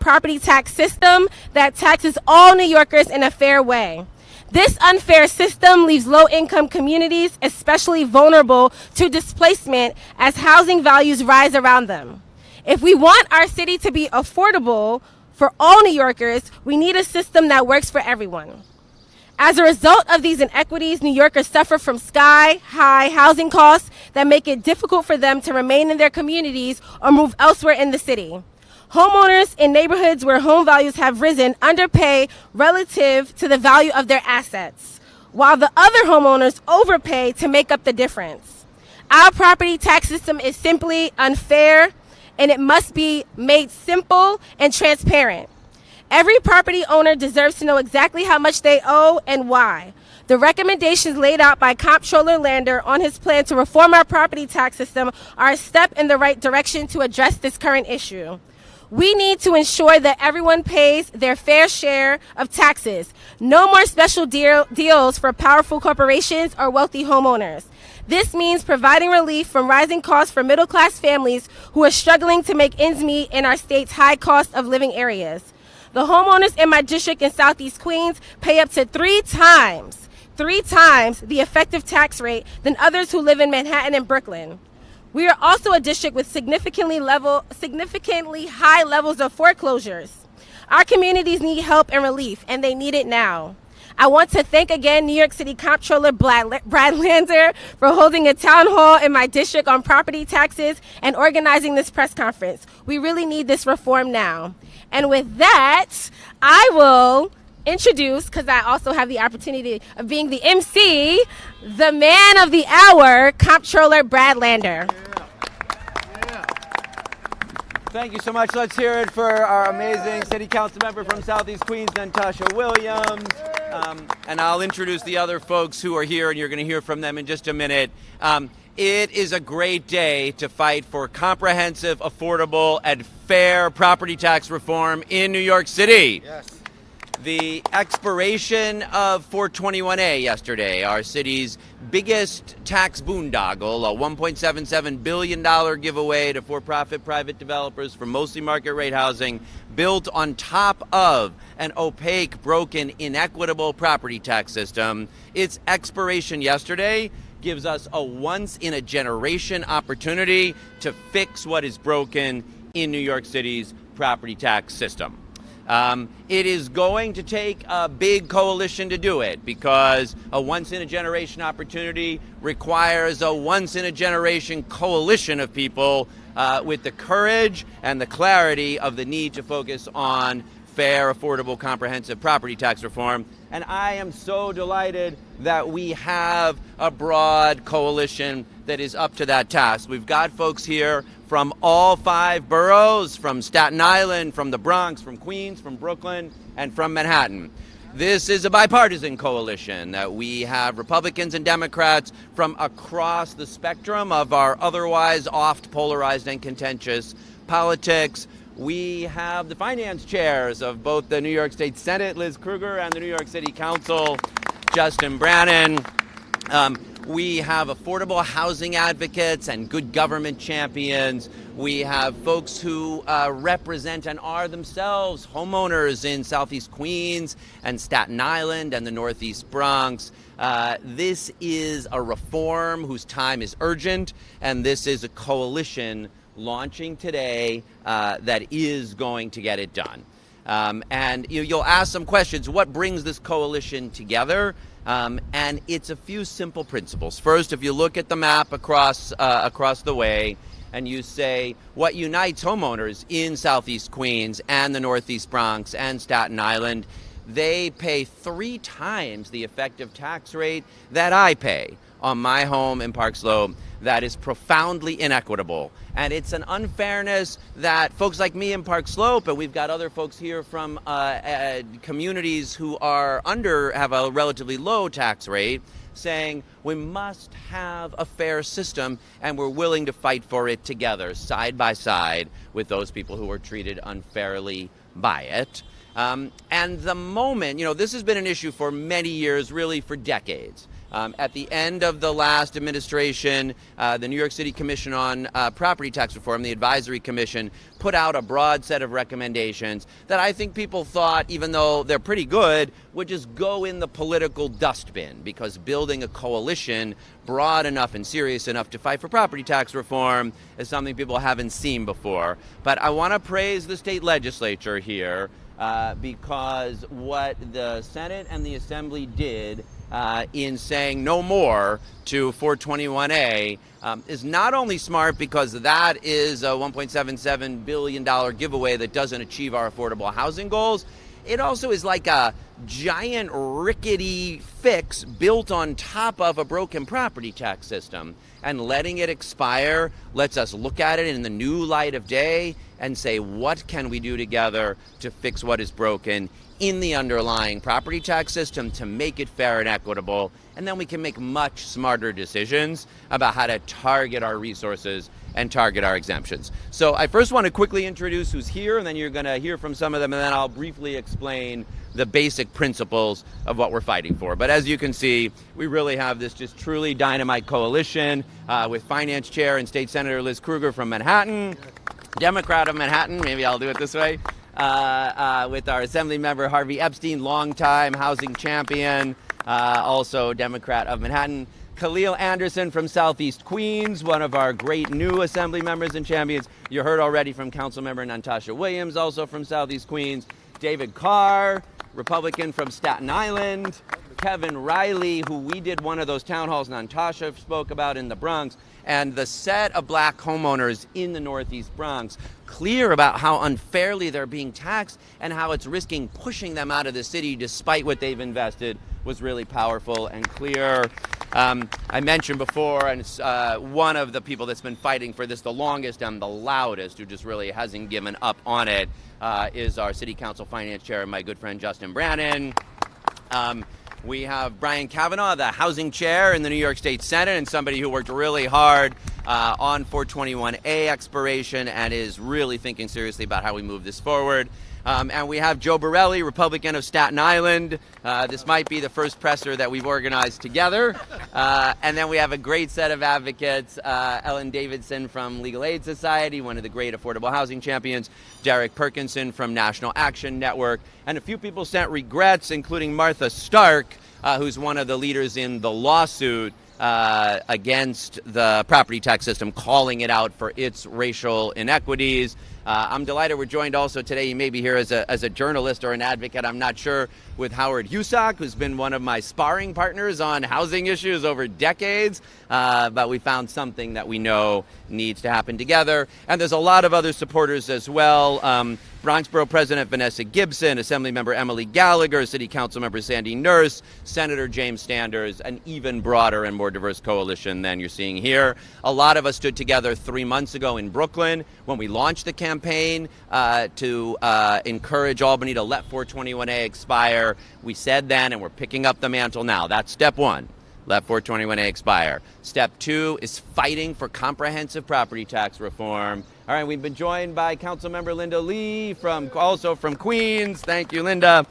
property tax system that taxes all New Yorkers in a fair way. This unfair system leaves low-income communities especially vulnerable to displacement as housing values rise around them. If we want our city to be affordable for all New Yorkers, we need a system that works for everyone. As a result of these inequities, New Yorkers suffer from sky-high housing costs that make it difficult for them to remain in their communities or move elsewhere in the city. Homeowners in neighborhoods where home values have risen underpay relative to the value of their assets, while the other homeowners overpay to make up the difference. Our property tax system is simply unfair, and it must be made simple and transparent. Every property owner deserves to know exactly how much they owe and why. The recommendations laid out by Comptroller Lander on his plan to reform our property tax system are a step in the right direction to address this current issue. We need to ensure that everyone pays their fair share of taxes. No more special deals for powerful corporations or wealthy homeowners. This means providing relief from rising costs for middle-class families who are struggling to make ends meet in our state's high cost of living areas. The homeowners in my district in Southeast Queens pay up to three times the effective tax rate than others who live in Manhattan and Brooklyn. We are also a district with significantly high levels of foreclosures. Our communities need help and relief, and they need it now. I want to thank again New York City Comptroller Brad Lander for holding a town hall in my district on property taxes and organizing this press conference. We really need this reform now. And with that, I will introduce, because I also have the opportunity of being the MC, the man of the hour, Comptroller Brad Lander. Yeah. Thank you so much. Let's hear it for our amazing city council member from Southeast Queens, Natasha Williams. And I'll introduce the other folks who are here, and you're going to hear from them in just a minute. It is a great day to fight for comprehensive, affordable, and fair property tax reform in New York City. Yes. The expiration of 421A yesterday, our city's biggest tax boondoggle, a $1.77 billion giveaway to for-profit private developers for mostly market-rate housing, built on top of an opaque, broken, inequitable property tax system. Its expiration yesterday gives us a once-in-a-generation opportunity to fix what is broken in New York City's property tax system. It is going to take a big coalition to do it, because a once-in-a-generation opportunity requires a once-in-a-generation coalition of people with the courage and the clarity of the need to focus on fair, affordable, comprehensive property tax reform. And I am so delighted that we have a broad coalition that is up to that task. We've got folks here from all 5 boroughs, from Staten Island, from the Bronx, from Queens, from Brooklyn, and from Manhattan. This is a bipartisan coalition that we have Republicans and Democrats from across the spectrum of our otherwise oft polarized and contentious politics. We have the finance chairs of both the New York State Senate, Liz Krueger, and the New York City Council, Justin Brannan. We have affordable housing advocates and good government champions. We have folks who represent and are themselves homeowners in Southeast Queens and Staten Island and the Northeast Bronx. This is a reform whose time is urgent, and this is a coalition launching today that is going to get it done. And you'll ask some questions. What brings this coalition together? And it's a few simple principles. First, if you look at the map across the way, and you say what unites homeowners in Southeast Queens and the Northeast Bronx and Staten Island, they pay 3 times the effective tax rate that I pay on my home in Park Slope. That is profoundly inequitable. And it's an unfairness that folks like me in Park Slope, and we've got other folks here from communities who have a relatively low tax rate, saying we must have a fair system, and we're willing to fight for it together, side by side with those people who are treated unfairly by it. And the moment, this has been an issue for many years, really for decades. At the end of the last administration, the New York City Commission on Property Tax Reform, the Advisory Commission, put out a broad set of recommendations that I think people thought, even though they're pretty good, would just go in the political dustbin, because building a coalition broad enough and serious enough to fight for property tax reform is something people haven't seen before. But I want to praise the state legislature here because what the Senate and the Assembly did in saying no more to 421A is not only smart because that is a $1.77 billion giveaway that doesn't achieve our affordable housing goals. It also is like a giant rickety fix built on top of a broken property tax system. And letting it expire lets us look at it in the new light of day and say, what can we do together to fix what is broken in the underlying property tax system to make it fair and equitable? And then we can make much smarter decisions about how to target our resources and target our exemptions. So I first want to quickly introduce who's here, and then you're going to hear from some of them, and then I'll briefly explain the basic principles of what we're fighting for. But as you can see, we really have this just truly dynamite coalition with Finance Chair and State Senator Liz Krueger from Manhattan, Democrat of Manhattan, maybe I'll do it this way, with our Assembly Member Harvey Epstein, longtime housing champion, also Democrat of Manhattan, Khalil Anderson from Southeast Queens, one of our great new Assembly members and champions. You heard already from Councilmember Natasha Williams, also from Southeast Queens, David Carr, Republican from Staten Island, Kevin Riley, who we did one of those town halls Natasha spoke about in the Bronx, and the set of black homeowners in the Northeast Bronx, clear about how unfairly they're being taxed and how it's risking pushing them out of the city despite what they've invested, was really powerful and clear. I mentioned before, and it's one of the people that's been fighting for this the longest and the loudest, who just really hasn't given up on it, is our City Council Finance Chair, my good friend Justin Brannan. We have Brian Kavanaugh, the Housing Chair in the New York State Senate, and somebody who worked really hard on 421A expiration and is really thinking seriously about how we move this forward. And we have Joe Borelli, Republican of Staten Island. This might be the first presser that we've organized together. And then we have a great set of advocates, Ellen Davidson from Legal Aid Society, one of the great affordable housing champions, Derek Perkinson from National Action Network, and a few people sent regrets, including Martha Stark, who's one of the leaders in the lawsuit against the property tax system, calling it out for its racial inequities. I'm delighted we're joined also today, you may be here as a journalist or an advocate, I'm not sure, with Howard Husak, who's been one of my sparring partners on housing issues over decades, but we found something that we know needs to happen together. And there's a lot of other supporters as well. Bronx Borough President Vanessa Gibson, Assemblymember Emily Gallagher, City Council Member Sandy Nurse, Senator James Sanders, an even broader and more diverse coalition than you're seeing here. A lot of us stood together 3 months ago in Brooklyn when we launched the campaign to encourage Albany to let 421A expire. We said then, and we're picking up the mantle now. That's step one. Let 421A expire. Step two is fighting for comprehensive property tax reform. All right, we've been joined by Councilmember Linda Lee, also from Queens. Thank you, Linda.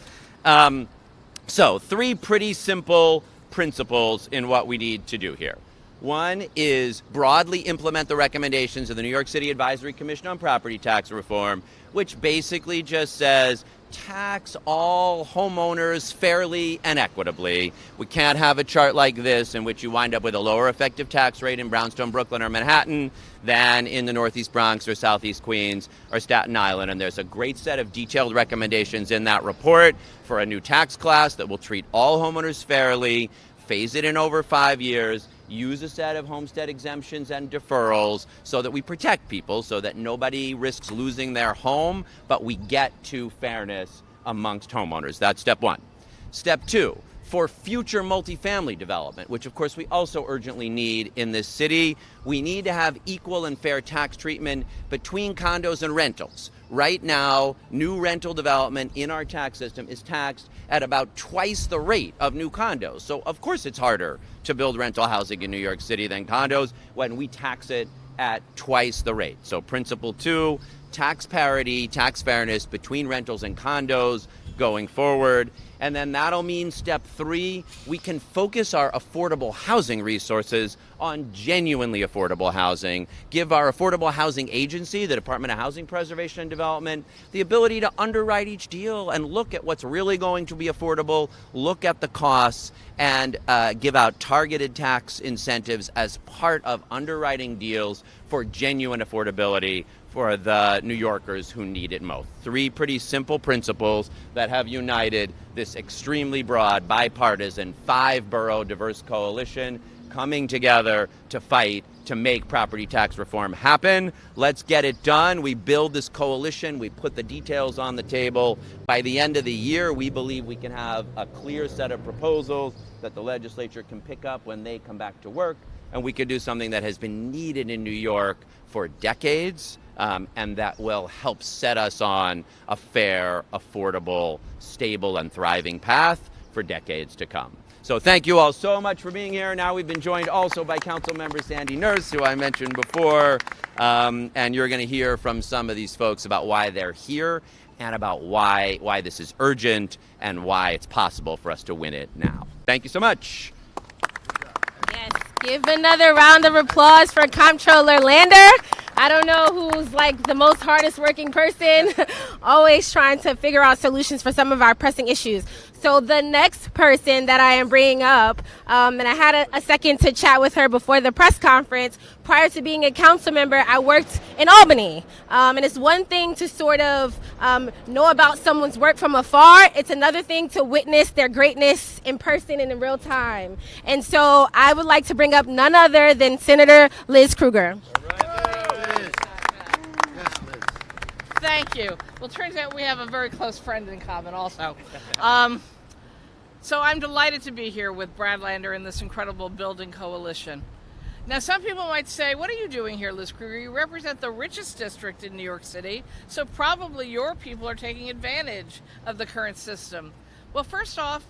So, three pretty simple principles in what we need to do here. One is broadly implement the recommendations of the New York City Advisory Commission on Property Tax Reform, which basically just says tax all homeowners fairly and equitably. We can't have a chart like this in which you wind up with a lower effective tax rate in Brownstone, Brooklyn, or Manhattan than in the Northeast Bronx or Southeast Queens or Staten Island. And there's a great set of detailed recommendations in that report for a new tax class that will treat all homeowners fairly, phase it in over 5 years, use a set of homestead exemptions and deferrals so that we protect people, so that nobody risks losing their home, but we get to fairness amongst homeowners. That's step one. Step two, for future multifamily development, which of course we also urgently need in this city, we need to have equal and fair tax treatment between condos and rentals. Right now, new rental development in our tax system is taxed at about twice the rate of new condos. So of course it's harder to build rental housing in New York City than condos when we tax it at twice the rate. So principle two, tax parity, tax fairness between rentals and condos, going forward. And then that'll mean step 3, we can focus our affordable housing resources on genuinely affordable housing, give our affordable housing agency, the Department of Housing Preservation and Development, the ability to underwrite each deal and look at what's really going to be affordable, look at the costs, and give out targeted tax incentives as part of underwriting deals for genuine affordability for the New Yorkers who need it most. 3 pretty simple principles that have united this extremely broad, bipartisan, 5-borough diverse coalition coming together to fight to make property tax reform happen. Let's get it done. We build this coalition. We put the details on the table. By the end of the year, we believe we can have a clear set of proposals that the legislature can pick up when they come back to work, and we can do something that has been needed in New York for decades, and that will help set us on a fair, affordable, stable, and thriving path for decades to come. So thank you all so much for being here. Now we've been joined also by Councilmember Sandy Nurse, who I mentioned before, and you're going to hear from some of these folks about why they're here and about why this is urgent and why it's possible for us to win it now. Thank you so much. Yes, give another round of applause for Comptroller Lander. I don't know who's like the most hardest working person, always trying to figure out solutions for some of our pressing issues. So the next person that I am bringing up, and I had a second to chat with her before the press conference. Prior to being a council member, I worked in Albany. And it's one thing to sort of know about someone's work from afar. It's another thing to witness their greatness in person and in real time. And so I would like to bring up none other than Senator Liz Krueger. Thank you. Well, turns out we have a very close friend in common also. So I'm delighted to be here with Brad Lander in this incredible building coalition. Now, some people might say, what are you doing here, Liz Krueger? You represent the richest district in New York City, so probably your people are taking advantage of the current system. Well, first off,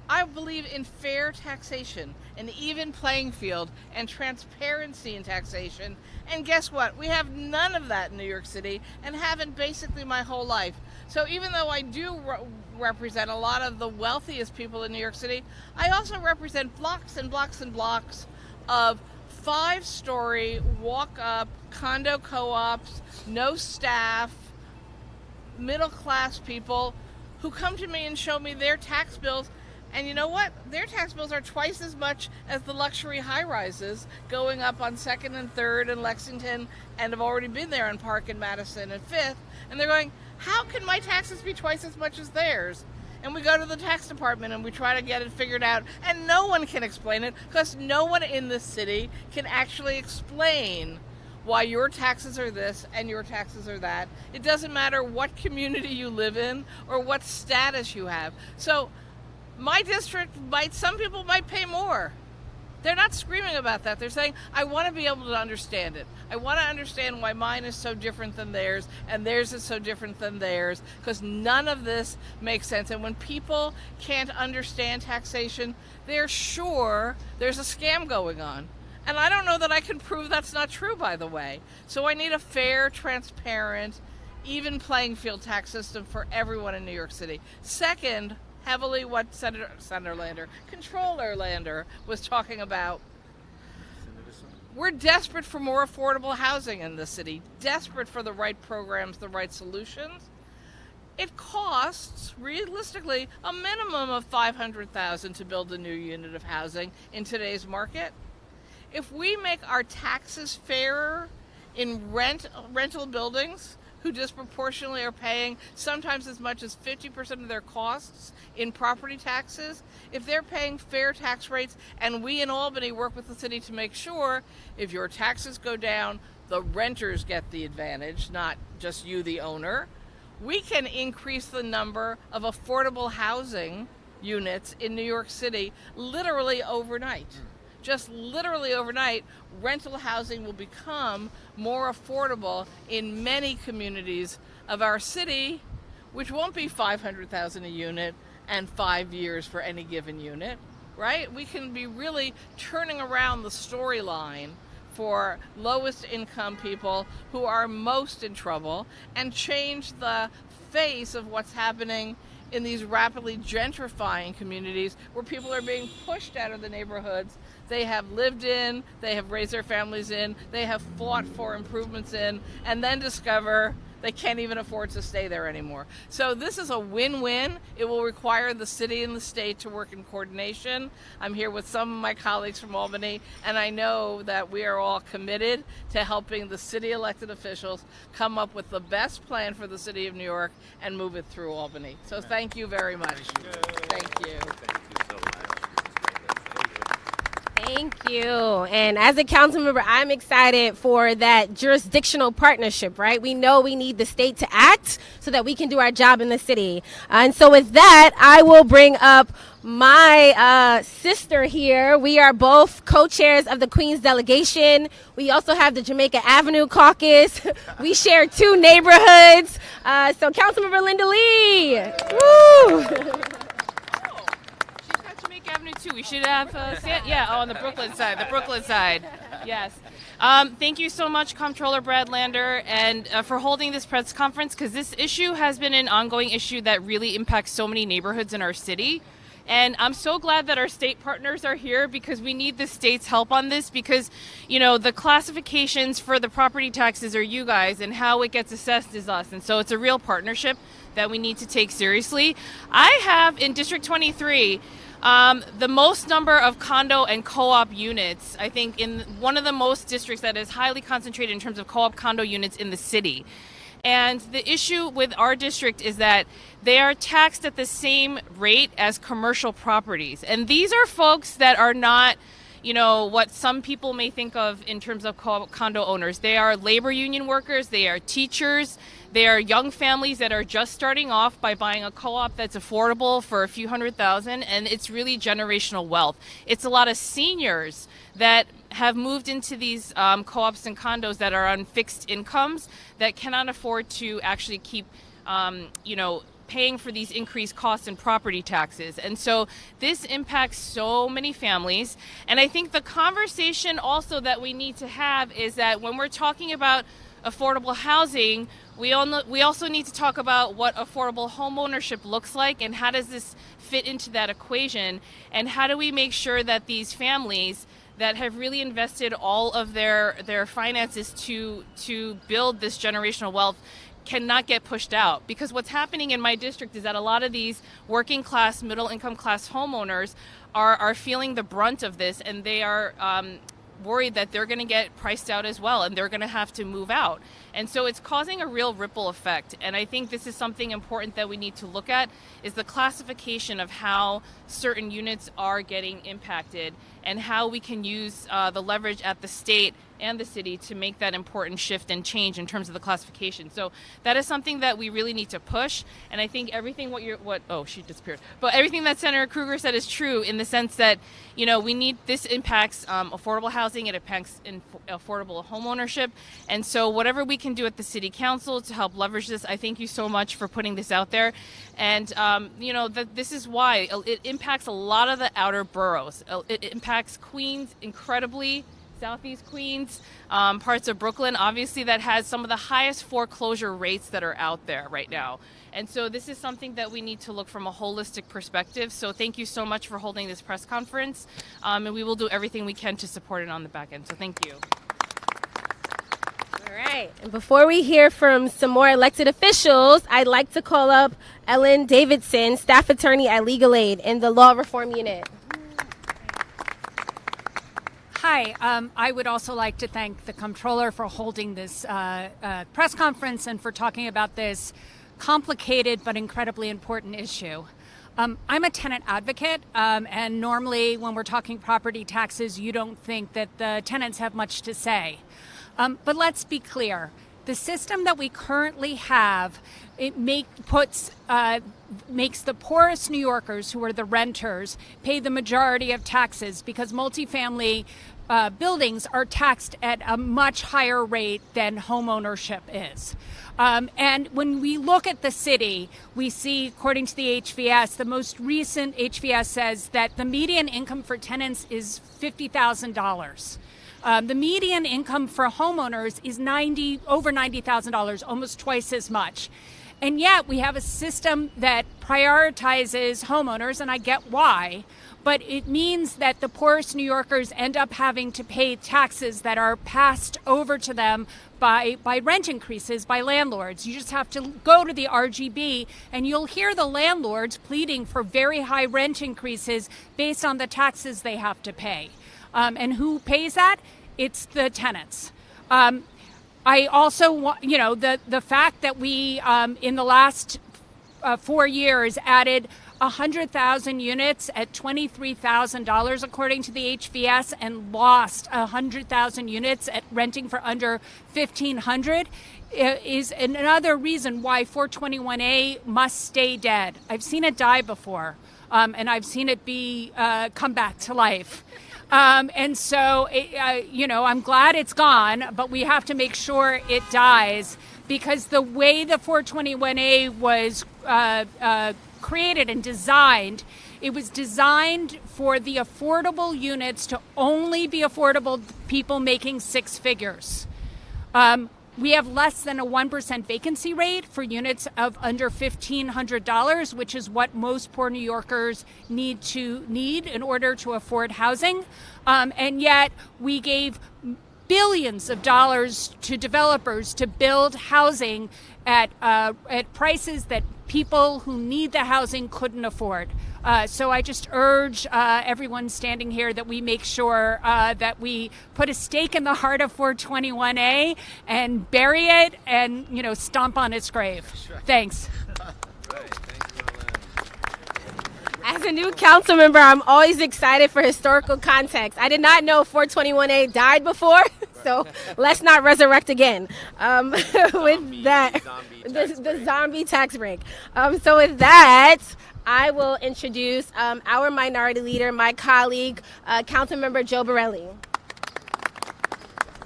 I believe in fair taxation, an even playing field, and transparency in taxation. And guess what? We have none of that in New York City and haven't basically my whole life. So even though I do represent a lot of the wealthiest people in New York City, I also represent blocks and blocks and blocks of 5-story walk-up condo co-ops, no staff, middle-class people who come to me and show me their tax bills. And you know what? Their tax bills are twice as much as the luxury high-rises going up on 2nd and 3rd in Lexington, and have already been there in Park and Madison and 5th. And they're going, how can my taxes be twice as much as theirs? And we go to the tax department and we try to get it figured out, and no one can explain it because no one in this city can actually explain why your taxes are this and your taxes are that. It doesn't matter what community you live in or what status you have. So my district some people might pay more. They're not screaming about that. They're saying, I want to be able to understand it. I want to understand why mine is so different than theirs and theirs is so different than theirs, because none of this makes sense. And when people can't understand taxation, they're sure there's a scam going on. And I don't know that I can prove that's not true, by the way. So I need a fair, transparent, even playing field tax system for everyone in New York City. Second, heavily what Senator Lander, Comptroller Lander, was talking about. We're desperate for more affordable housing in the city, desperate for the right programs, the right solutions. It costs, realistically, a minimum of $500,000 to build a new unit of housing in today's market. If we make our taxes fairer in rental buildings, who disproportionately are paying sometimes as much as 50% of their costs in property taxes, if they're paying fair tax rates, and we in Albany work with the city to make sure if your taxes go down, the renters get the advantage, not just you, the owner, we can increase the number of affordable housing units in New York City literally overnight. Just literally overnight, rental housing will become more affordable in many communities of our city, which won't be $500,000 a unit and 5 years for any given unit, right? We can be really turning around the storyline for lowest income people who are most in trouble and change the face of what's happening in these rapidly gentrifying communities where people are being pushed out of the neighborhoods they have lived in, they have raised their families in, they have fought for improvements in, and then discover they can't even afford to stay there anymore. So this is a win-win. It will require the city and the state to work in coordination. I'm here with some of my colleagues from Albany, and I know that we are all committed to helping the city elected officials come up with the best plan for the city of New York and move it through Albany. So thank you very much. Thank you. Thank you. And as a council member, I'm excited for that jurisdictional partnership, right? We know we need the state to act so that we can do our job in the city. And so with that, I will bring up my sister here. We are both co-chairs of the Queens delegation. We also have the Jamaica Avenue caucus. We share 2 neighborhoods. So Councilmember Linda Lee. Woo! Avenue too. We should have, on the Brooklyn side. Yes. Thank you so much, Comptroller Brad Lander, and for holding this press conference, because this issue has been an ongoing issue that really impacts so many neighborhoods in our city. And I'm so glad that our state partners are here because we need the state's help on this because, the classifications for the property taxes are you guys and how it gets assessed is us. And so it's a real partnership that we need to take seriously. I have in District 23 the most number of condo and co-op units, I think, in one of the most districts that is highly concentrated in terms of co-op condo units in the city. And the issue with our district is that they are taxed at the same rate as commercial properties. And these are folks that are not, what some people may think of in terms of condo owners. They are labor union workers, they are teachers, they are young families that are just starting off by buying a co-op that's affordable for a few $100,000, and it's really generational wealth. It's a lot of seniors that have moved into these co-ops and condos that are on fixed incomes that cannot afford to actually keep, paying for these increased costs and property taxes. And so this impacts so many families. And I think the conversation also that we need to have is that when we're talking about affordable housing, we also need to talk about what affordable home ownership looks like and how does this fit into that equation, and how do we make sure that these families that have really invested all of their finances to build this generational wealth cannot get pushed out. Because what's happening in my district is that a lot of these working class, middle income class homeowners are feeling the brunt of this, and they are worried that they're going to get priced out as well, and they're going to have to move out. And so it's causing a real ripple effect. And I think this is something important that we need to look at, is the classification of how certain units are getting impacted and how we can use the leverage at the state and the city to make that important shift and change in terms of the classification. So that is something that we really need to push. And I think everything she disappeared. But everything that Senator Krueger said is true in the sense that, we need, this impacts affordable housing, it impacts affordable home ownership. And so whatever we can do at the city council to help leverage this, I thank you so much for putting this out there. And, this is why it impacts a lot of the outer boroughs. It impacts Queens incredibly, Southeast Queens, parts of Brooklyn, obviously that has some of the highest foreclosure rates that are out there right now. And so this is something that we need to look from a holistic perspective. So thank you so much for holding this press conference. And we will do everything we can to support it on the back end. So thank you. All right. And before we hear from some more elected officials, I'd like to call up Ellen Davidson, staff attorney at Legal Aid in the Law Reform Unit. Hi, I would also like to thank the Comptroller for holding this press conference and for talking about this complicated but incredibly important issue. I'm a tenant advocate, and normally when we're talking property taxes, you don't think that the tenants have much to say. But let's be clear. The system that we currently have, makes the poorest New Yorkers, who are the renters, pay the majority of taxes because multifamily buildings are taxed at a much higher rate than home ownership is. And when we look at the city, we see, according to the HVS, the most recent HVS says that the median income for tenants is $50,000. The median income for homeowners is over $90,000, almost twice as much. And yet we have a system that prioritizes homeowners, and I get why, but it means that the poorest New Yorkers end up having to pay taxes that are passed over to them by rent increases by landlords. You just have to go to the RGB and you'll hear the landlords pleading for very high rent increases based on the taxes they have to pay. And who pays that? It's the tenants. I also want, the fact that we, in the last 4 years, added 100,000 units at $23,000 according to the HVS, and lost 100,000 units at renting for under $1,500 is another reason why 421A must stay dead. I've seen it die before, and I've seen it come back to life. And so, I'm glad it's gone, but we have to make sure it dies, because the way the 421A was created and designed, it was designed for the affordable units to only be affordable to people making six figures. We have less than a 1% vacancy rate for units of under $1,500, which is what most poor New Yorkers need in order to afford housing. And yet we gave billions of dollars to developers to build housing at prices that people who need the housing couldn't afford. So I just urge everyone standing here that we make sure that we put a stake in the heart of 421A and bury it and, stomp on its grave. Right. Thanks. As a new council member, I'm always excited for historical context. I did not know 421A died before, so let's not resurrect again. With that, the zombie tax break. So with that, I will introduce our minority leader, my colleague, Councilmember Joe Borelli.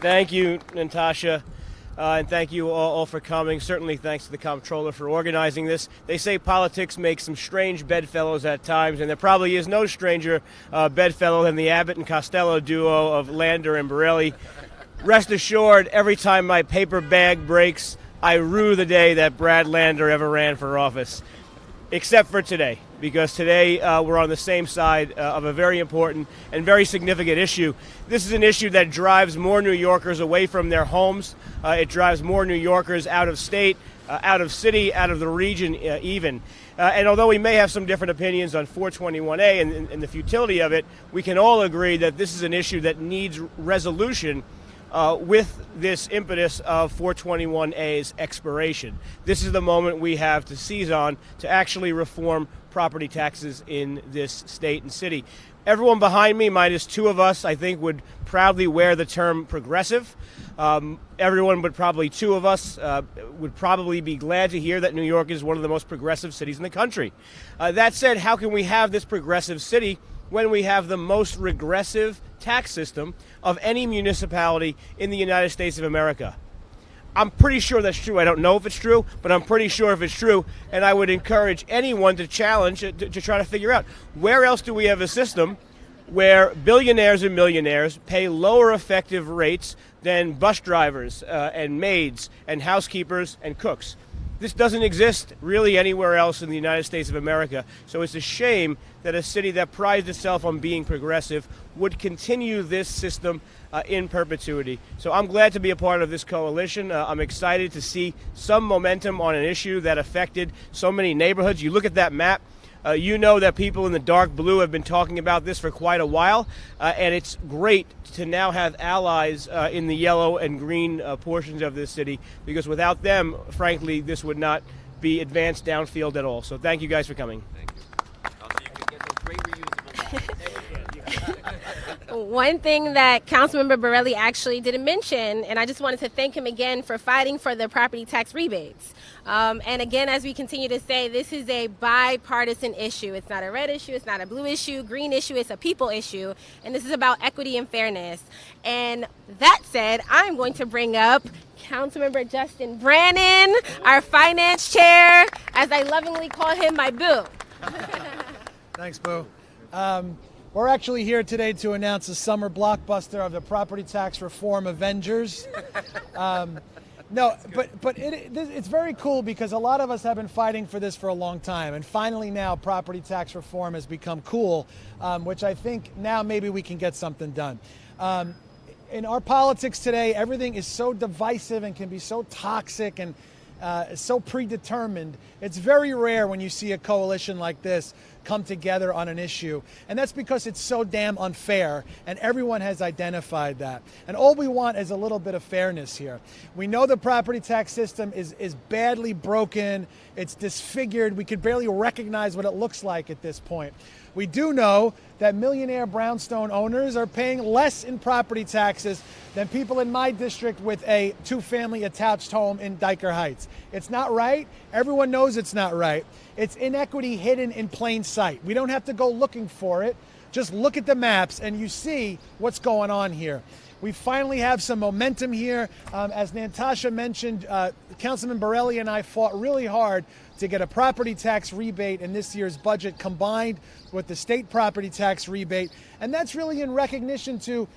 Thank you, Natasha. And thank you all for coming. Certainly thanks to the comptroller for organizing this. They say politics makes some strange bedfellows at times, and there probably is no stranger bedfellow than the Abbott and Costello duo of Lander and Borelli. Rest assured, every time my paper bag breaks, I rue the day that Brad Lander ever ran for office. Except for today, because today we're on the same side of a very important and very significant issue. This is an issue that drives more New Yorkers away from their homes. It drives more New Yorkers out of state, out of city, out of the region even. And although we may have some different opinions on 421A and the futility of it, we can all agree that this is an issue that needs resolution with this impetus of 421A's expiration. This is the moment we have to seize on to actually reform property taxes in this state and city. Everyone behind me, minus two of us, I think would proudly wear the term progressive. Everyone but probably two of us would probably be glad to hear that New York is one of the most progressive cities in the country. That said, how can we have this progressive city when we have the most regressive tax system of any municipality in the United States of America? I'm pretty sure that's true. I don't know if it's true, but I'm pretty sure if it's true, and I would encourage anyone to challenge it, to try to figure out where else do we have a system where billionaires and millionaires pay lower effective rates than bus drivers and maids and housekeepers and cooks. This doesn't exist really anywhere else in the United States of America. So it's a shame that a city that prides itself on being progressive would continue this system in perpetuity. So I'm glad to be a part of this coalition. I'm excited to see some momentum on an issue that affected so many neighborhoods. You look at that map, you know that people in the dark blue have been talking about this for quite a while, and it's great to now have allies in the yellow and green portions of this city, because without them, frankly, this would not be advanced downfield at all. So thank you guys for coming. Thank you. Also, you can get those great reusable bags. One thing that Councilmember Borelli actually didn't mention, and I just wanted to thank him again for fighting for the property tax rebates. And again, as we continue to say, this is a bipartisan issue. It's not a red issue, it's not a blue issue, green issue, it's a people issue. And this is about equity and fairness. And that said, I'm going to bring up Councilmember Justin Brannan, our finance chair, as I lovingly call him, my boo. Thanks, Boo. We're actually here today to announce the summer blockbuster of the property tax reform Avengers. No, but it's very cool because a lot of us have been fighting for this for a long time, and finally now property tax reform has become cool, which I think now maybe we can get something done. In our politics today, everything is so divisive and can be so toxic and so predetermined. It's very rare when you see a coalition like this come together on an issue, and that's because it's so damn unfair, and everyone has identified that. And all we want is a little bit of fairness here. We know the property tax system is badly broken, it's disfigured, we could barely recognize what it looks like at this point. We do know that millionaire brownstone owners are paying less in property taxes than people in my district with a two-family attached home in Diker Heights. It's not right. Everyone knows it's not right. It's inequity hidden in plain sight. We don't have to go looking for it. Just look at the maps and you see what's going on here. We finally have some momentum here. As Natasha mentioned, Councilman Borelli and I fought really hard to get a property tax rebate in this year's budget combined with the state property tax rebate. And that's really in recognition to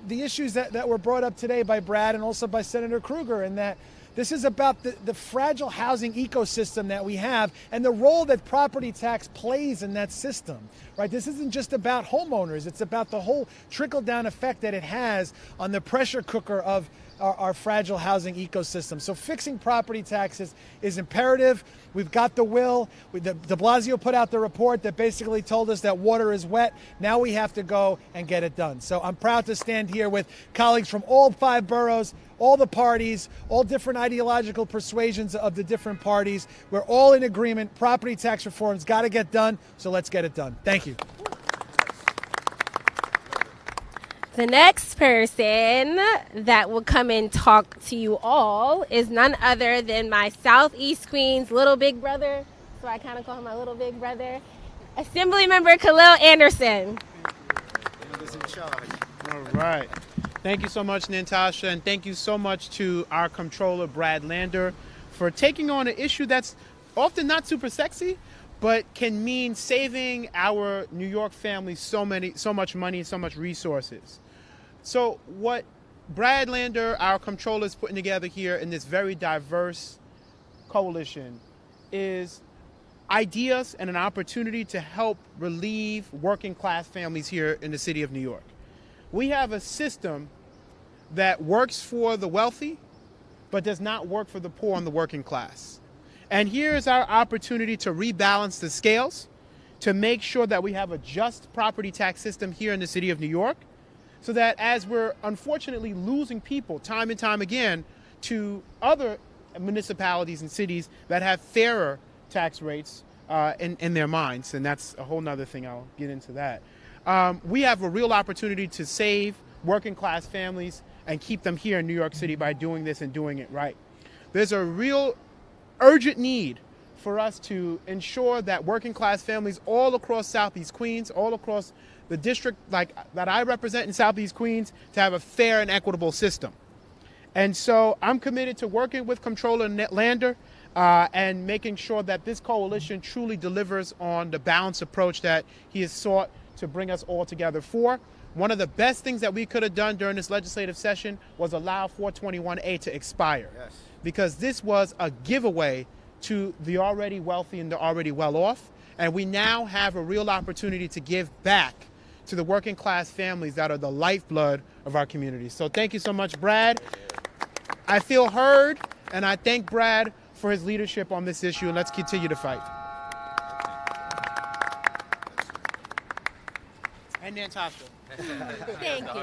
the issues that were brought up today by Brad and also by Senator Krueger, and that this is about the fragile housing ecosystem that we have and the role that property tax plays in that system, right? This isn't just about homeowners. It's about the whole trickle-down effect that it has on the pressure cooker of our fragile housing ecosystem. So fixing property taxes is imperative. We've got the will. De Blasio put out the report that basically told us that water is wet. Now we have to go and get it done. So I'm proud to stand here with colleagues from all 5 boroughs, all the parties, all different ideological persuasions of the different parties. We're all in agreement. Property tax reform's got to get done, so let's get it done. Thank you. The next person that will come and talk to you all is none other than my Southeast Queens little big brother. So I kind of call him my little big brother. Assemblymember Khalil Anderson. All right. Thank you so much, Natasha, and thank you so much to our comptroller, Brad Lander, for taking on an issue that's often not super sexy, but can mean saving our New York families so much money and so much resources. So what Brad Lander, our comptroller, is putting together here in this very diverse coalition is ideas and an opportunity to help relieve working class families here in the city of New York. We have a system that works for the wealthy, but does not work for the poor and the working class. And here's our opportunity to rebalance the scales, to make sure that we have a just property tax system here in the city of New York, so that as we're unfortunately losing people time and time again to other municipalities and cities that have fairer tax rates in their minds, and that's a whole nother thing, I'll get into that. We have a real opportunity to save working class families and keep them here in New York City by doing this and doing it right. There's a real urgent need for us to ensure that working class families all across Southeast Queens, all across the district like that I represent in Southeast Queens, to have a fair and equitable system. And so I'm committed to working with Comptroller Lander and making sure that this coalition truly delivers on the balanced approach that he has sought to bring us all together for. One of the best things that we could have done during this legislative session was allow 421A to expire. Yes. Because this was a giveaway to the already wealthy and the already well-off. And we now have a real opportunity to give back to the working class families that are the lifeblood of our community. So thank you so much, Brad. I feel heard, and I thank Brad for his leadership on this issue, and let's continue to fight. And Natasha. Thank you.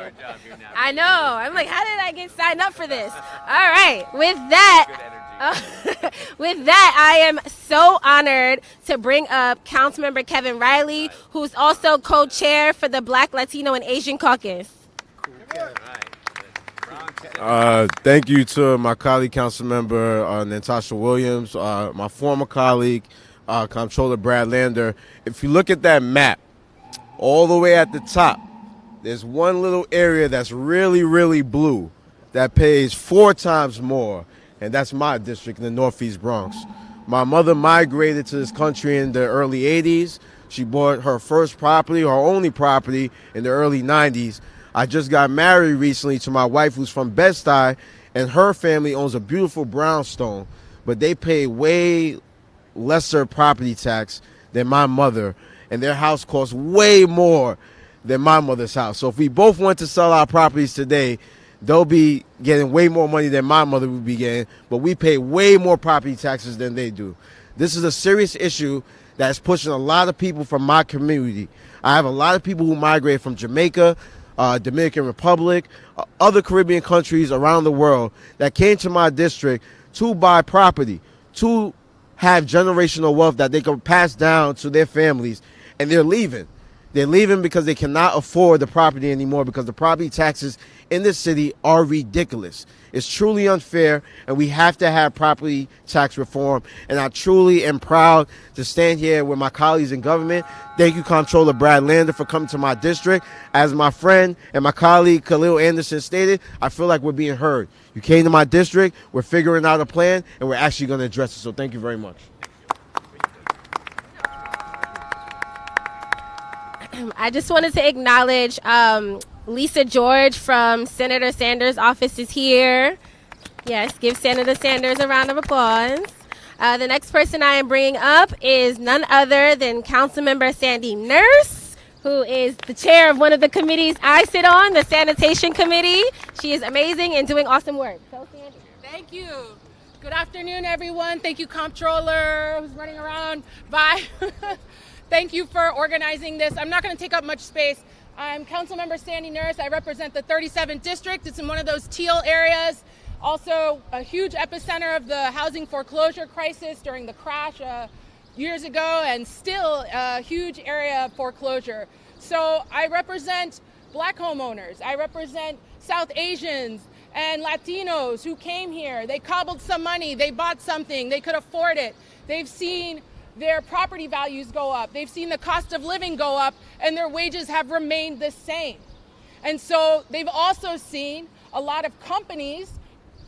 I know. I'm like, how did I get signed up for this? All right. With that, I am so honored to bring up Councilmember Kevin Riley, who's also co-chair for the Black, Latino, and Asian Caucus. Thank you to my colleague, Councilmember Natasha Williams, my former colleague, Comptroller Brad Lander. If you look at that map, all the way at the top, there's one little area that's really, really blue that pays 4 times more, and that's my district in the Northeast Bronx. My mother migrated to this country in the early 80s. She bought her first property, her only property, in the early 90s. I just got married recently to my wife who's from Bed-Stuy, and her family owns a beautiful brownstone, but they pay way lesser property tax than my mother, and their house costs way more than my mother's house. So if we both went to sell our properties today, they'll be getting way more money than my mother would be getting, but we pay way more property taxes than they do. This is a serious issue that's pushing a lot of people from my community. I have a lot of people who migrate from Jamaica, Dominican Republic, other Caribbean countries around the world that came to my district to buy property, to have generational wealth that they can pass down to their families, and they're leaving. They're leaving because they cannot afford the property anymore because the property taxes in this city are ridiculous. It's truly unfair, and we have to have property tax reform. And I truly am proud to stand here with my colleagues in government. Thank you, Comptroller Brad Lander, for coming to my district. As my friend and my colleague Khalil Anderson stated, I feel like we're being heard. You came to my district, we're figuring out a plan, and we're actually going to address it. So thank you very much. I just wanted to acknowledge Lisa George from Senator Sanders' office is here. Yes, give Senator Sanders a round of applause. The next person I am bringing up is none other than Councilmember Sandy Nurse, who is the chair of one of the committees I sit on, the Sanitation Committee. She is amazing and doing awesome work. So, Sandy. Thank you. Good afternoon, everyone. Thank you, Comptroller, who's running around. Bye. Thank you for organizing this. I'm not going to take up much space. I'm Councilmember Sandy Nurse. I represent the 37th District. It's in one of those teal areas. Also, a huge epicenter of the housing foreclosure crisis during the crash years ago, and still a huge area of foreclosure. So I represent Black homeowners. I represent South Asians and Latinos who came here. They cobbled some money. They bought something. They could afford it. They've seen their property values go up. They've seen the cost of living go up, and their wages have remained the same. And so they've also seen a lot of companies,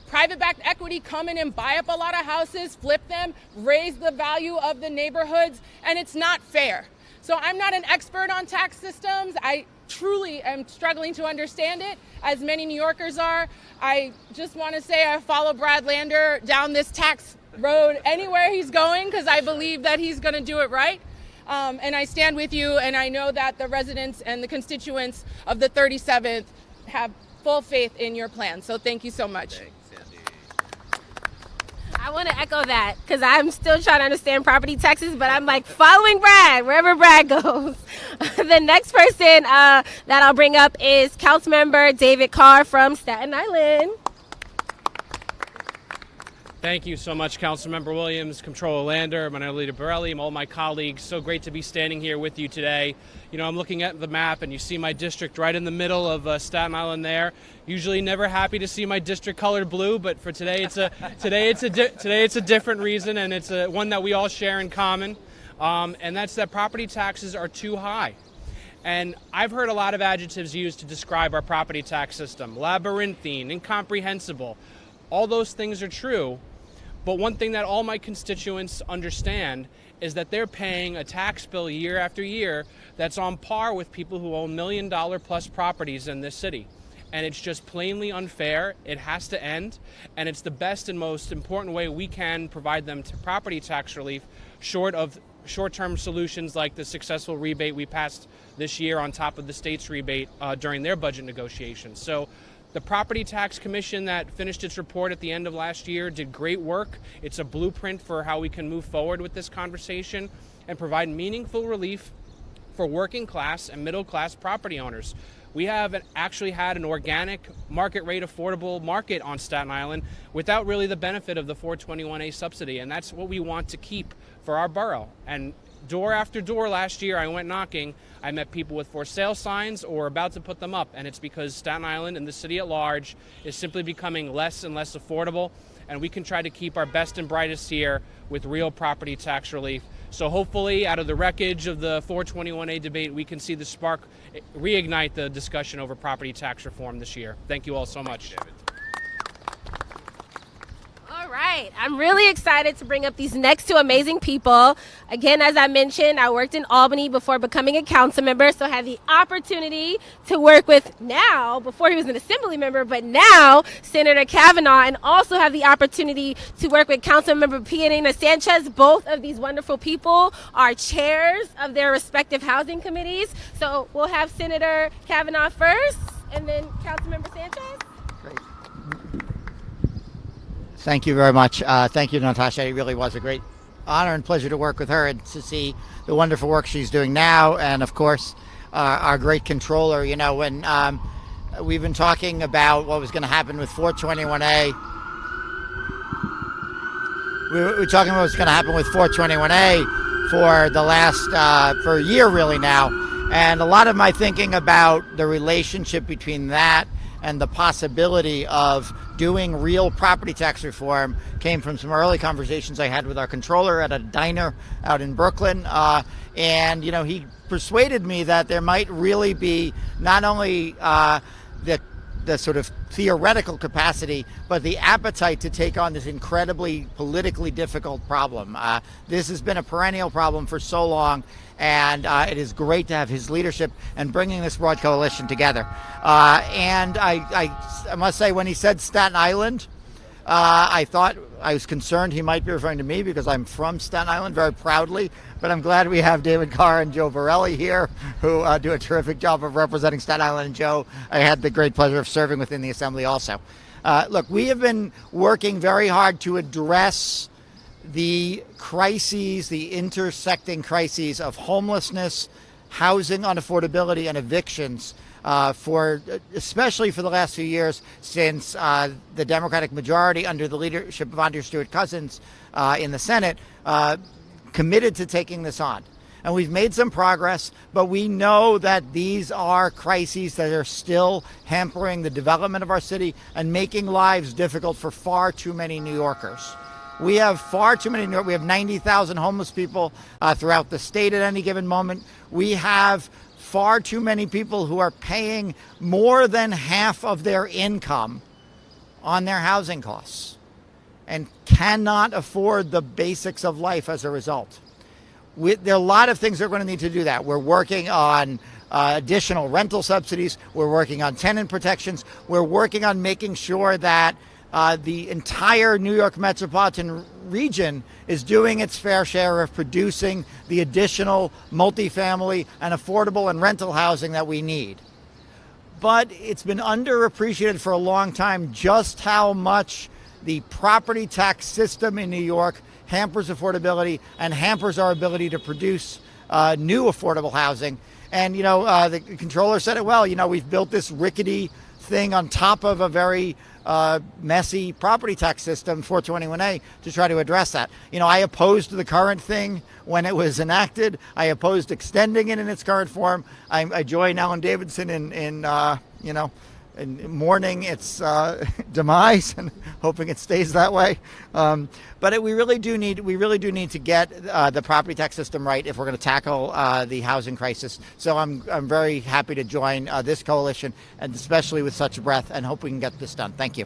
private-backed equity, come in and buy up a lot of houses, flip them, raise the value of the neighborhoods, and it's not fair. So I'm not an expert on tax systems. I truly am struggling to understand it, as many New Yorkers are. I just want to say I follow Brad Lander down this tax road anywhere he's going, because I believe that he's going to do it right. And I stand with you, and I know that the residents and the constituents of the 37th have full faith in your plan. So thank you so much. Thanks, Sandy. I want to echo that because I'm still trying to understand property taxes, but I'm like following Brad wherever Brad goes. The next person that I'll bring up is Councilmember David Carr from Staten Island. Thank you so much, Councilmember Williams, Comptroller Lander, Manolita Borelli, and all my colleagues. So great to be standing here with you today. You know, I'm looking at the map, and you see my district right in the middle of Staten Island there. Usually never happy to see my district colored blue, but for today it's a different reason, and it's one that we all share in common, and that's that property taxes are too high. And I've heard a lot of adjectives used to describe our property tax system: labyrinthine, incomprehensible. All those things are true, but one thing that all my constituents understand is that they're paying a tax bill year after year that's on par with people who own $1 million plus properties in this city. And it's just plainly unfair. It has to end, and it's the best and most important way we can provide them to property tax relief, short of short-term solutions like the successful rebate we passed this year on top of the state's rebate during their budget negotiations. So the Property Tax Commission that finished its report at the end of last year did great work. It's a blueprint for how we can move forward with this conversation and provide meaningful relief for working class and middle class property owners. We have actually had an organic market rate affordable market on Staten Island without really the benefit of the 421A subsidy, and that's what we want to keep for our borough. And door after door last year I went knocking. I met people with for sale signs or about to put them up, and it's because Staten Island and the city at large is simply becoming less and less affordable, and we can try to keep our best and brightest here with real property tax relief. So hopefully out of the wreckage of the 421A debate, we can see the spark reignite the discussion over property tax reform this year. Thank you all so much. All right. right. I'm really excited to bring up these next two amazing people. Again, as I mentioned, I worked in Albany before becoming a council member, so I had the opportunity to work with now, before he was an assembly member, but now Senator Kavanaugh, and also have the opportunity to work with Councilmember Pianina Sanchez. Both of these wonderful people are chairs of their respective housing committees. So we'll have Senator Kavanaugh first, and then Councilmember Sanchez. Great. Thank you very much. Thank you, Natasha. It really was a great honor and pleasure to work with her and to see the wonderful work she's doing now. And of course, our great controller. You know, when we've been talking about what was going to happen with 421A, we were talking about what's going to happen with 421A for the last, for a year really now. And a lot of my thinking about the relationship between that and the possibility of doing real property tax reform came from some early conversations I had with our controller at a diner out in Brooklyn. And, you know, he persuaded me that there might really be not only the sort of theoretical capacity, but the appetite to take on this incredibly politically difficult problem. This has been a perennial problem for so long, and it is great to have his leadership and bringing this broad coalition together. And I must say, when he said Staten Island, I was concerned he might be referring to me because I'm from Staten Island very proudly, but I'm glad we have David Carr and Joe Borelli here who do a terrific job of representing Staten Island. And Joe, I had the great pleasure of serving within the Assembly also. Look, we have been working very hard to address the crises, the intersecting crises of homelessness, housing unaffordability, and evictions especially for the last few years since the Democratic majority under the leadership of Andrea Stewart-Cousins in the Senate committed to taking this on. And we've made some progress, but we know that these are crises that are still hampering the development of our city and making lives difficult for far too many New Yorkers. We have far too many. We have 90,000 homeless people throughout the state at any given moment. We have far too many people who are paying more than half of their income on their housing costs and cannot afford the basics of life as a result. There are a lot of things that we're going to need to do that. We're working on additional rental subsidies. We're working on tenant protections. We're working on making sure that the entire New York metropolitan region is doing its fair share of producing the additional multifamily and affordable and rental housing that we need. But it's been underappreciated for a long time just how much the property tax system in New York hampers affordability and hampers our ability to produce new affordable housing. And, you know, the controller said it well. You know, we've built this rickety thing on top of a very messy property tax system, 421A, to try to address that. You know, I opposed the current thing when it was enacted. I opposed extending it in its current form. I joined Alan Davidson in mourning its demise and hoping it stays that way. But we really do need to get the property tax system right if we're going to tackle the housing crisis. So I'm very happy to join this coalition, and especially with such breadth, and hope we can get this done. Thank you.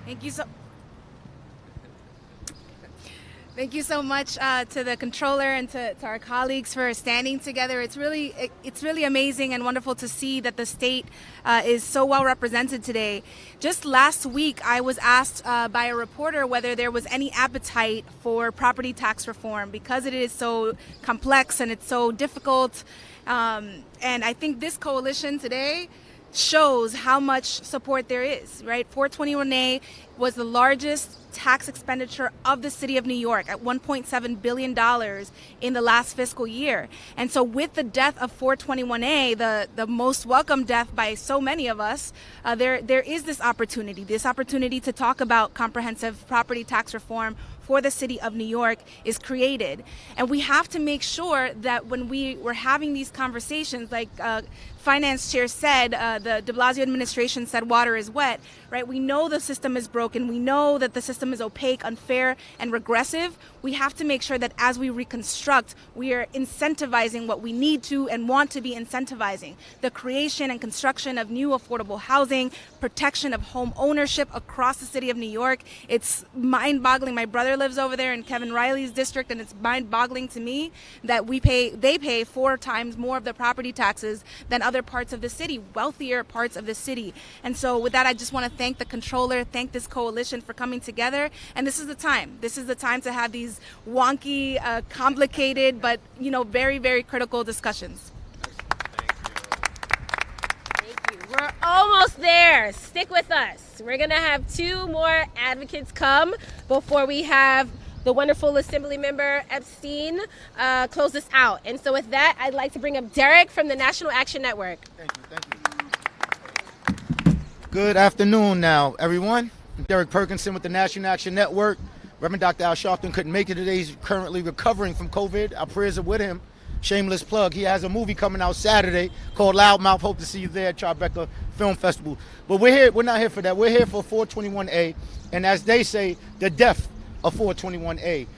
Thank you so much to the controller and to our colleagues for standing together. It's really amazing and wonderful to see that the state is so well represented today. Just last week, I was asked by a reporter whether there was any appetite for property tax reform because it is so complex and it's so difficult. And I think this coalition today shows how much support there is, right? 421A was the largest tax expenditure of the city of New York at $1.7 billion in the last fiscal year. And so with the death of 421A, the most welcome death by so many of us, there is this opportunity to talk about comprehensive property tax reform for the city of New York is created. And we have to make sure that when we were having these conversations, like Finance Chair said, the de Blasio administration said water is wet, right? We know the system is broken. We know that the system system is opaque, unfair, and regressive, we have to make sure that as we reconstruct, we are incentivizing what we need to and want to be incentivizing. The creation and construction of new affordable housing, protection of home ownership across the city of New York. It's mind-boggling. My brother lives over there in Kevin Riley's district, and it's mind-boggling to me that they pay 4 times more of the property taxes than other parts of the city, wealthier parts of the city. And so with that, I just want to thank the controller, thank this coalition for coming together. And this is the time. This is the time to have these wonky, complicated, but very, very critical discussions. We're almost there. Stick with us. We're going to have 2 more advocates come before we have the wonderful Assembly Member Epstein close this out. And so with that, I'd like to bring up Derek from the National Action Network. Thank you. Good afternoon now, everyone. I'm Derek Perkinson with the National Action Network. Reverend Dr. Al Sharpton couldn't make it today. He's currently recovering from COVID. Our prayers are with him. Shameless plug. He has a movie coming out Saturday called Loudmouth. Hope to see you there at Tribeca Film Festival. But we're here. We're not here for that. We're here for 421A. And as they say, the death of 421A.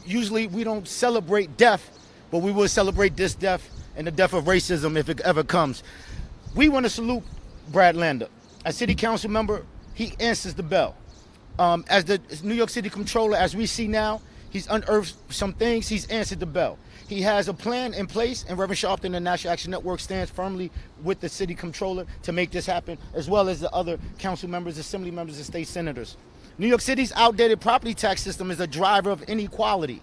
Usually we don't celebrate death, but we will celebrate this death and the death of racism if it ever comes. We want to salute Brad Lander. As city council member, he answers the bell. As the New York City Controller, as we see now, he's unearthed some things. He's answered the bell. He has a plan in place, and Reverend Sharpton and the National Action Network stands firmly with the City Controller to make this happen, as well as the other council members, assembly members, and state senators. New York City's outdated property tax system is a driver of inequality,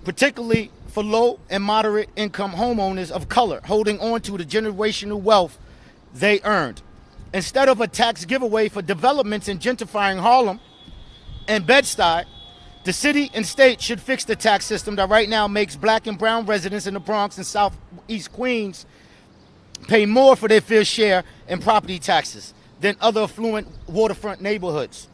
particularly for low and moderate income homeowners of color holding on to the generational wealth they earned. Instead of a tax giveaway for developments in gentrifying Harlem and Bed-Stuy, the city and state should fix the tax system that right now makes black and brown residents in the Bronx and Southeast Queens pay more for their fair share in property taxes than other affluent waterfront neighborhoods.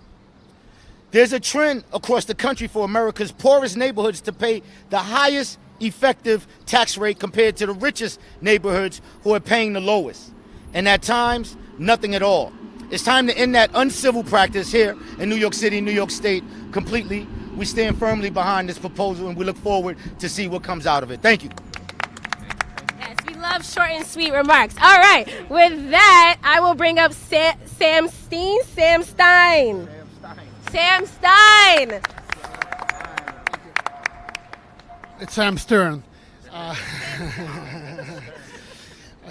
There's a trend across the country for America's poorest neighborhoods to pay the highest effective tax rate compared to the richest neighborhoods who are paying the lowest. And at times, nothing at all. It's time to end that uncivil practice here in New York City, New York State, completely. We stand firmly behind this proposal, and we look forward to see what comes out of it. Thank you. Yes, we love short and sweet remarks. All right, with that, I will bring up Sam Stein. It's Sam Stern.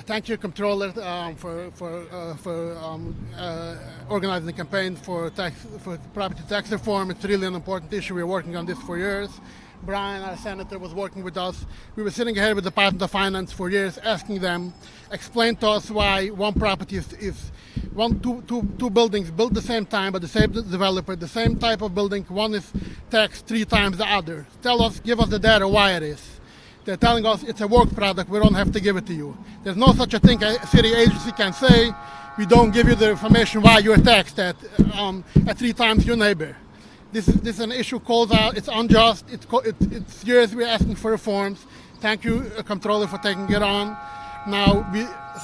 Thank you, Comptroller, for organizing the campaign for property tax reform. It's really an important issue. We're working on this for years. Brian, our senator, was working with us. We were sitting here with the Department of Finance for years, asking them, explain to us why one property is two buildings built at the same time by the same developer, the same type of building. One is taxed 3 times the other. Tell us, give us the data why it is. They're telling us it's a work product, we don't have to give it to you. There's no such a thing a city agency can say, we don't give you the information why you're taxed at 3 times your neighbor. This is an issue called out, it's unjust, it's years we're asking for reforms. Thank you, Comptroller, for taking it on. Now,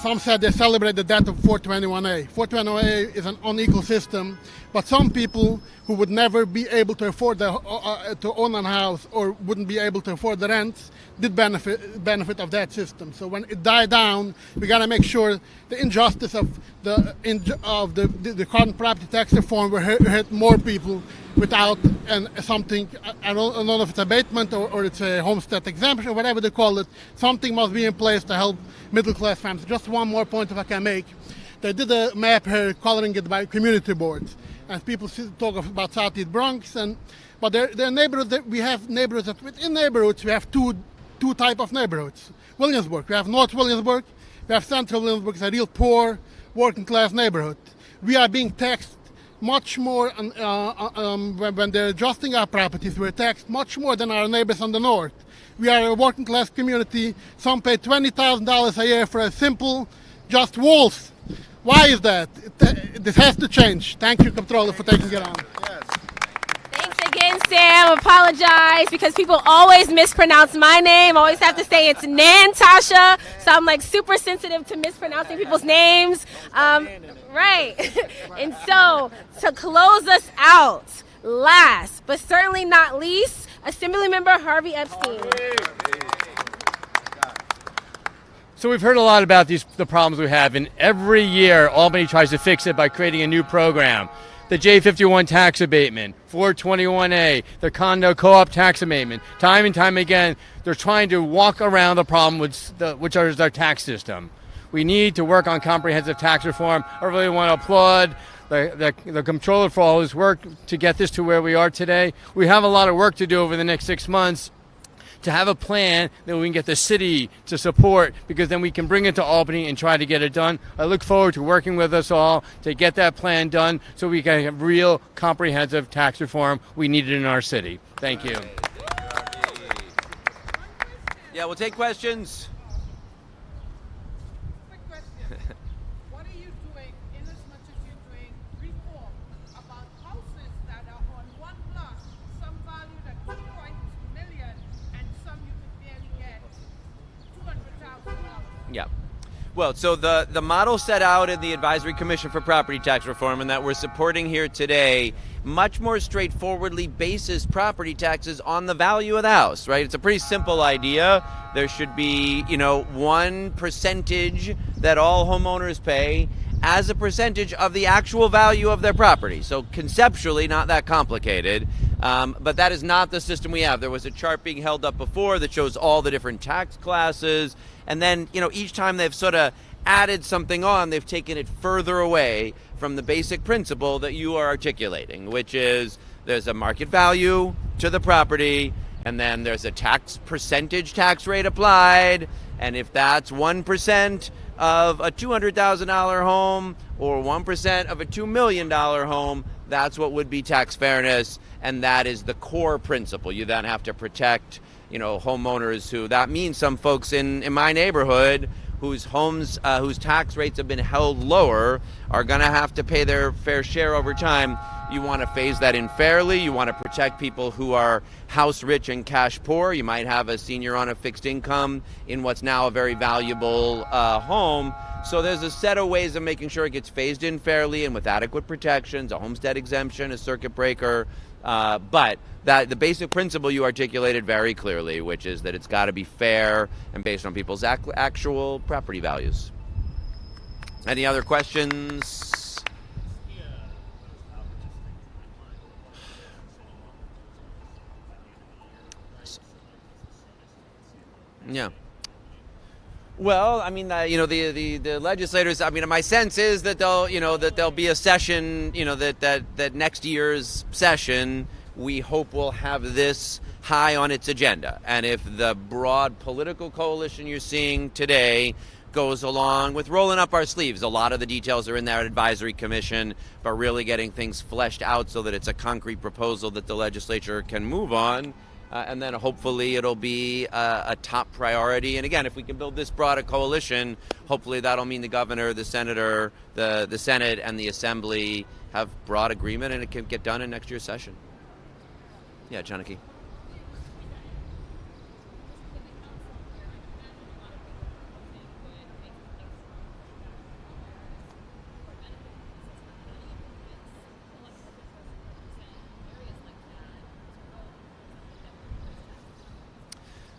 some said they celebrate the death of 421A. 421A is an unequal system, but some people who would never be able to afford to own a house or wouldn't be able to afford the rents did benefit of that system. So when it died down, we got to make sure the injustice of the current property tax reform will hurt more people without something. I don't know if it's abatement or it's a homestead exemption or whatever they call it. Something must be in place to help middle-class families. Just one more point if I can make. They did a map here coloring it by community boards. And people talk about Southeast Bronx, but their neighborhoods, we have neighborhoods that within neighborhoods we have two type of neighborhoods. Williamsburg, we have North Williamsburg, we have Central Williamsburg, it's a real poor working class neighborhood. We are being taxed much more when they're adjusting our properties. We're taxed much more than our neighbors on the north. We are a working class community. Some pay $20,000 a year for a simple, just walls. Why is that? This has to change. Thank you, Comptroller, for taking it on. Thanks again, Sam, apologize because people always mispronounce my name. Always have to say it's Nantasha. So I'm like super sensitive to mispronouncing people's names. Right. And so to close us out, last but certainly not least, Assemblymember Harvey Epstein. So we've heard a lot about the problems we have, and every year Albany tries to fix it by creating a new program. The J51 tax abatement, 421A, the condo co-op tax abatement. Time and time again, they're trying to walk around the problem which is our tax system. We need to work on comprehensive tax reform. I really want to applaud the comptroller for all his work to get this to where we are today. We have a lot of work to do over the next 6 months to have a plan that we can get the city to support, because then we can bring it to Albany and try to get it done. I look forward to working with us all to get that plan done so we can have real comprehensive tax reform we need it in our city. Thank you. Yeah, we'll take questions. What are you doing, in as much as you're doing reform, about houses that are on one block, some valued at $2.2 million, and some you could barely get $200,000? Yeah. Well, so the model set out in the Advisory Commission for Property Tax Reform and that we're supporting here today much more straightforwardly bases property taxes on the value of the house, right? It's a pretty simple idea. There should be, one percentage that all homeowners pay as a percentage of the actual value of their property. So conceptually, not that complicated, but that is not the system we have. There was a chart being held up before that shows all the different tax classes, and then, each time they've sort of added something on, they've taken it further away from the basic principle that you are articulating, which is there's a market value to the property, and then there's a percentage tax rate applied, and if that's 1% of a $200,000 home or 1% of a $2 million home, that's what would be tax fairness, and that is the core principle. You then have to protect, homeowners who, that means some folks in my neighborhood whose homes, whose tax rates have been held lower are going to have to pay their fair share over time. You want to phase that in fairly. You want to protect people who are house rich and cash poor. You might have a senior on a fixed income in what's now a very valuable home. So there's a set of ways of making sure it gets phased in fairly and with adequate protections, a homestead exemption, a circuit breaker. But the basic principle you articulated very clearly, which is that it's got to be fair and based on people's actual property values. Any other questions? Yeah. Well, I mean, the legislators. I mean, my sense is that there'll be a session. That next year's session, we hope will have this high on its agenda. And if the broad political coalition you're seeing today goes along with rolling up our sleeves, a lot of the details are in that advisory commission, but really getting things fleshed out so that it's a concrete proposal that the legislature can move on. And then hopefully it'll be a top priority. And again, if we can build this broad a coalition, hopefully that'll mean the governor, the senator, the Senate, and the Assembly have broad agreement, and it can get done in next year's session. Yeah, Janaki.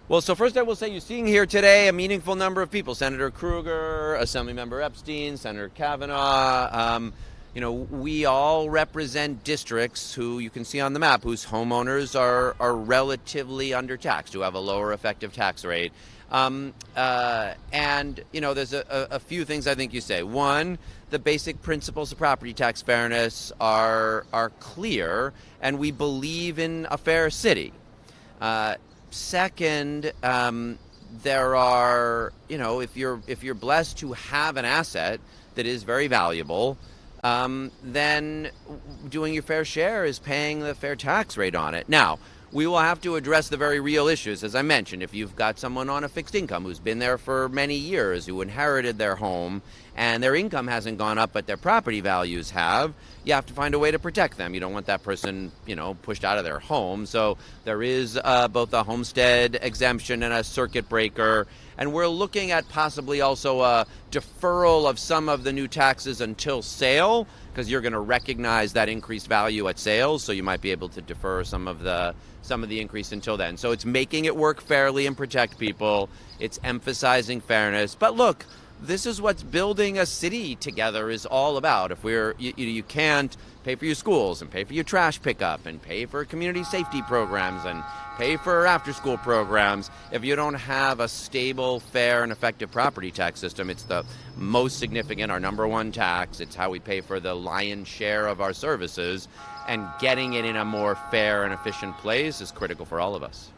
Well, so first I will say you're seeing here today a meaningful number of people. Senator Krueger, Assemblymember Epstein, Senator Kavanaugh. We all represent districts who you can see on the map whose homeowners are relatively undertaxed, who have a lower effective tax rate. There's a few things I think you say. One, the basic principles of property tax fairness are clear, and we believe in a fair city. Second, there are, if you're blessed to have an asset that is very valuable, then doing your fair share is paying the fair tax rate on it. Now, we will have to address the very real issues. As I mentioned, if you've got someone on a fixed income who's been there for many years, who inherited their home, and their income hasn't gone up but their property values have, you have to find a way to protect them. You don't want that person, pushed out of their home. So there is both a homestead exemption and a circuit breaker. And we're looking at possibly also a deferral of some of the new taxes until sale, because you're going to recognize that increased value at sales. So you might be able to defer some of the increase until then. So it's making it work fairly and protect people. It's emphasizing fairness. But look, this is what building a city together is all about. If you can't pay for your schools and pay for your trash pickup and pay for community safety programs and pay for after-school programs, if you don't have a stable, fair, and effective property tax system. It's the most significant, our number one tax. It's how we pay for the lion's share of our services, and getting it in a more fair and efficient place is critical for all of us.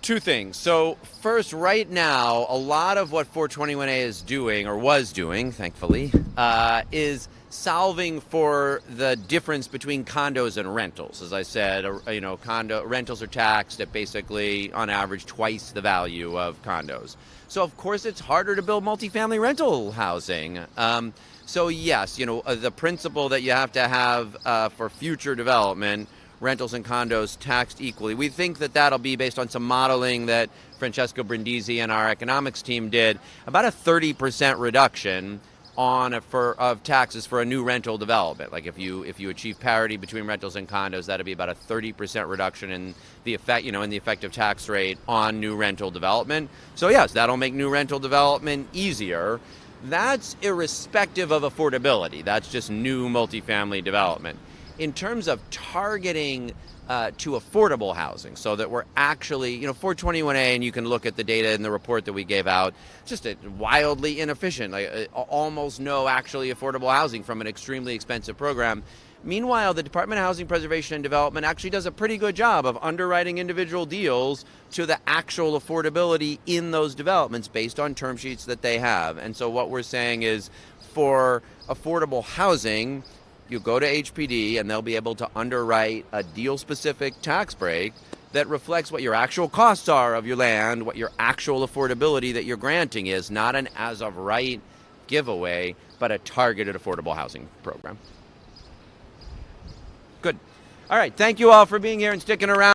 Two things. So first, right now, a lot of what 421A is doing, or was doing, thankfully, is solving for the difference between condos and rentals. As I said, condo rentals are taxed at basically, on average, twice the value of condos. So of course, it's harder to build multifamily rental housing. So yes, the principle that you have to have for future development, rentals and condos taxed equally. We think that that'll be based on some modeling that Francesco Brindisi and our economics team did, about a 30% reduction of taxes for a new rental development. Like if you achieve parity between rentals and condos, that'd be about a 30% reduction in the effective tax rate on new rental development. So yes, that'll make new rental development easier. That's irrespective of affordability. That's just new multifamily development. In terms of targeting to affordable housing, so that we're actually, 421A, and you can look at the data in the report that we gave out, just wildly inefficient, almost no actually affordable housing from an extremely expensive program. Meanwhile, the Department of Housing Preservation and Development actually does a pretty good job of underwriting individual deals to the actual affordability in those developments based on term sheets that they have. And so what we're saying is, for affordable housing, you go to HPD and they'll be able to underwrite a deal-specific tax break that reflects what your actual costs are of your land, what your actual affordability that you're granting is, not an as-of-right giveaway, but a targeted affordable housing program. Good. All right. Thank you all for being here and sticking around.